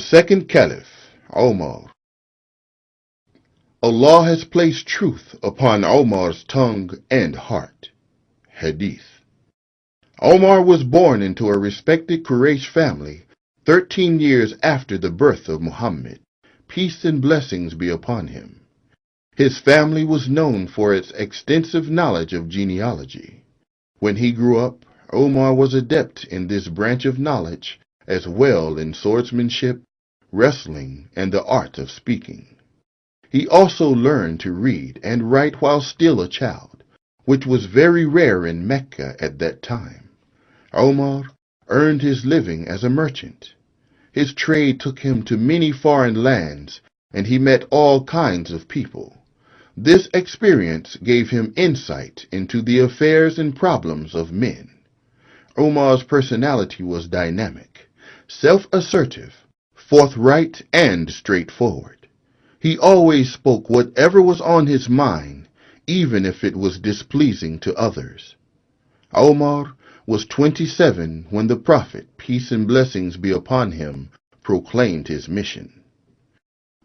second Caliph, Omar. Allah has placed truth upon Omar's tongue and heart. Hadith. Omar was born into a respected Quraysh family 13 years after the birth of Muhammad, peace and blessings be upon him. His family was known for its extensive knowledge of genealogy. When he grew up, Omar was adept in this branch of knowledge, as well in swordsmanship, wrestling, and the art of speaking. He also learned to read and write while still a child, which was very rare in Mecca at that time. Omar earned his living as a merchant. His trade took him to many foreign lands, and he met all kinds of people. This experience gave him insight into the affairs and problems of men. Omar's personality was dynamic, self-assertive, forthright, and straightforward. He always spoke whatever was on his mind, even if it was displeasing to others. Omar was 27 when the Prophet, peace and blessings be upon him, proclaimed his mission.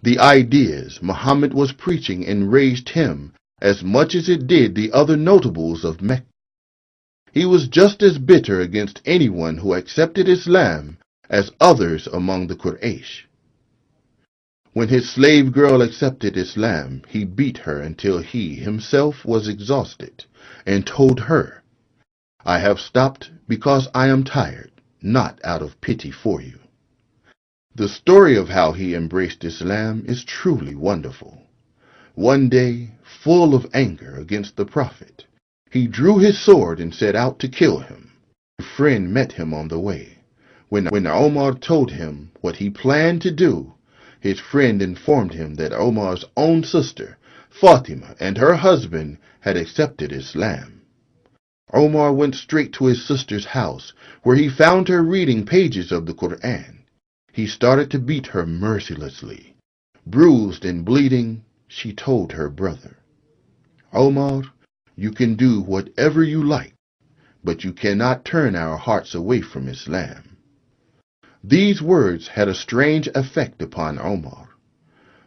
The ideas Muhammad was preaching enraged him as much as it did the other notables of Mecca. He was just as bitter against anyone who accepted Islam as others among the Quraysh. When his slave girl accepted Islam, he beat her until he himself was exhausted, and told her, "I have stopped because I am tired, not out of pity for you." The story of how he embraced Islam is truly wonderful. One day, full of anger against the Prophet, he drew his sword and set out to kill him. A friend met him on the way. When Omar told him what he planned to do, his friend informed him that Omar's own sister, Fatima, and her husband had accepted Islam. Omar went straight to his sister's house, where he found her reading pages of the Quran. He started to beat her mercilessly. Bruised and bleeding, she told her brother, "Omar, you can do whatever you like, but you cannot turn our hearts away from Islam." These words had a strange effect upon Omar.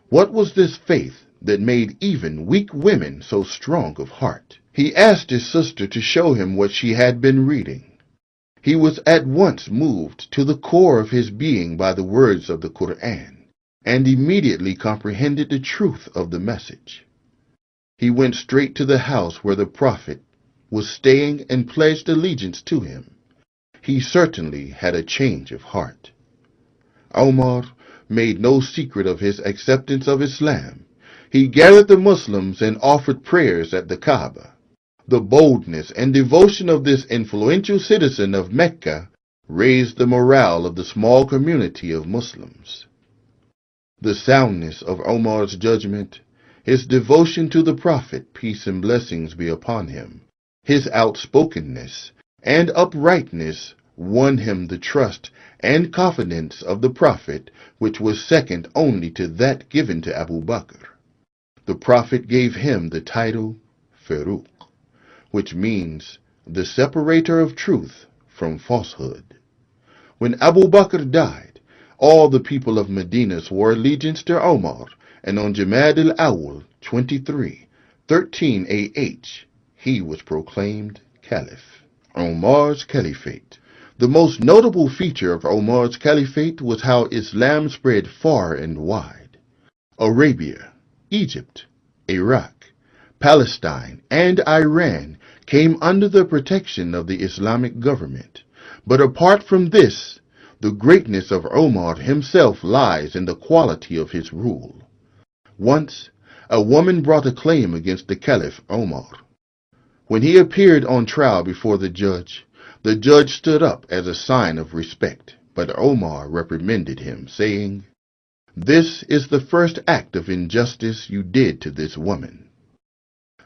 What was this faith that made even weak women so strong of heart? He asked his sister to show him what she had been reading. He was at once moved to the core of his being by the words of the Quran, and immediately comprehended the truth of the message. He went straight to the house where the Prophet was staying and pledged allegiance to him. He certainly had a change of heart. Omar made no secret of his acceptance of Islam. He gathered the Muslims and offered prayers at the Kaaba. The boldness and devotion of this influential citizen of Mecca raised the morale of the small community of Muslims. The soundness of Omar's judgment, his devotion to the Prophet, peace and blessings be upon him, his outspokenness and uprightness won him the trust and confidence of the Prophet, which was second only to that given to Abu Bakr. The Prophet gave him the title Faruq, which means the separator of truth from falsehood. When Abu Bakr died, all the people of Medina swore allegiance to Omar, and on Jamad al-Awwal 23, 13 AH, he was proclaimed Caliph. Omar's Caliphate. The most notable feature of Omar's Caliphate was how Islam spread far and wide. Arabia, Egypt, Iraq, Palestine, and Iran came under the protection of the Islamic government. But apart from this, the greatness of Omar himself lies in the quality of his rule. Once, a woman brought a claim against the Caliph Omar. When he appeared on trial before the judge stood up as a sign of respect, but Omar reprimanded him, saying, "This is the first act of injustice you did to this woman."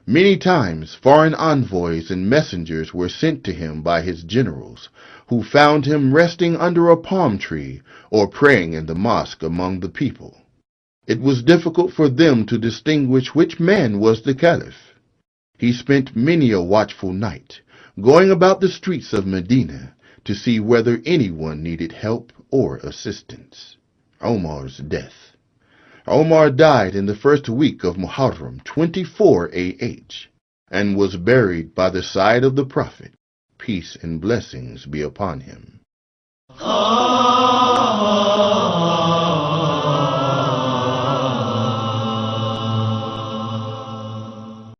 Many times foreign envoys and messengers were sent to him by his generals, who found him resting under a palm tree or praying in the mosque among the people. It was difficult for them to distinguish which man was the Caliph. He spent many a watchful night, going about the streets of Medina to see whether anyone needed help or assistance. Omar's death. Omar died in the first week of Muharram 24 AH and was buried by the side of the Prophet, peace and blessings be upon him.